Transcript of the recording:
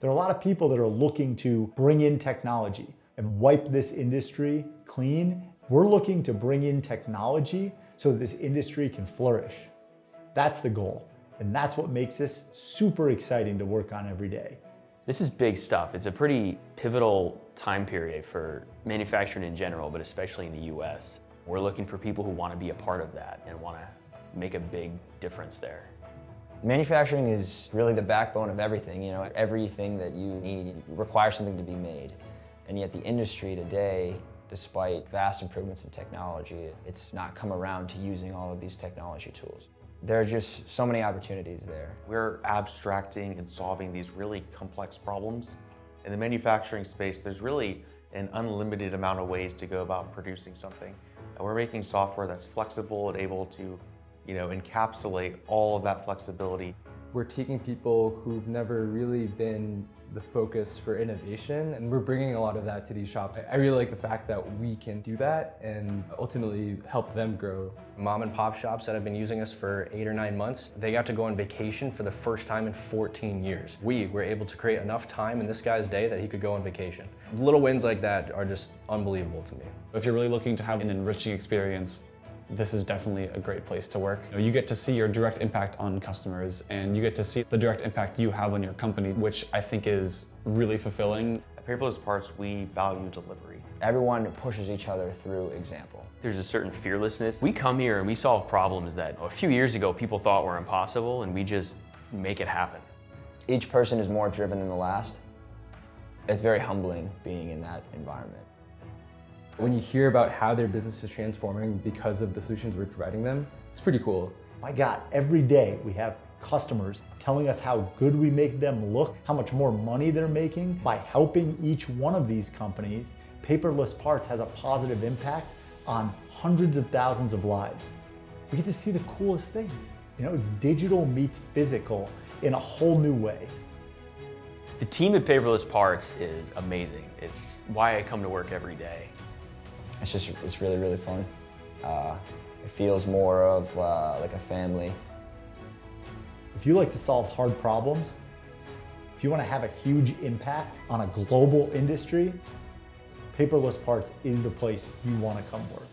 There are a lot of people that are looking to bring in technology and wipe this industry clean. We're looking to bring in technology so that this industry can flourish. That's the goal. And that's what makes this super exciting to work on every day. This is big stuff. It's a pretty pivotal time period for manufacturing in general, but especially in the US. We're looking for people who want to be a part of that and want to make a big difference there. Manufacturing is really the backbone of everything. You know, everything that you need requires something to be made. And yet the industry today, despite vast improvements in technology, it's not come around to using all of these technology tools. There are just so many opportunities there. We're abstracting and solving these really complex problems. In the manufacturing space, there's really an unlimited amount of ways to go about producing something. And we're making software that's flexible and able to, encapsulate all of that flexibility. We're taking people who've never really been the focus for innovation, and we're bringing a lot of that to these shops. I really like the fact that we can do that and ultimately help them grow. Mom and pop shops that have been using us for 8 or 9 months, they got to go on vacation for the first time in 14 years. We were able to create enough time in this guy's day that he could go on vacation. Little wins like that are just unbelievable to me. If you're really looking to have an enriching experience, this is definitely a great place to work. You get to see your direct impact on customers, and you get to see the direct impact you have on your company, which I think is really fulfilling. At Paperless Parts, we value delivery. Everyone pushes each other through example. There's a certain fearlessness. We come here and we solve problems that a few years ago people thought were impossible, and we just make it happen. Each person is more driven than the last. It's very humbling being in that environment. When you hear about how their business is transforming because of the solutions we're providing them, it's pretty cool. My God, every day we have customers telling us how good we make them look, how much more money they're making. By helping each one of these companies, Paperless Parts has a positive impact on hundreds of thousands of lives. We get to see the coolest things. It's digital meets physical in a whole new way. The team at Paperless Parts is amazing. It's why I come to work every day. It's really, really fun. It feels more of like a family. If you like to solve hard problems, if you want to have a huge impact on a global industry, Paperless Parts is the place you want to come work.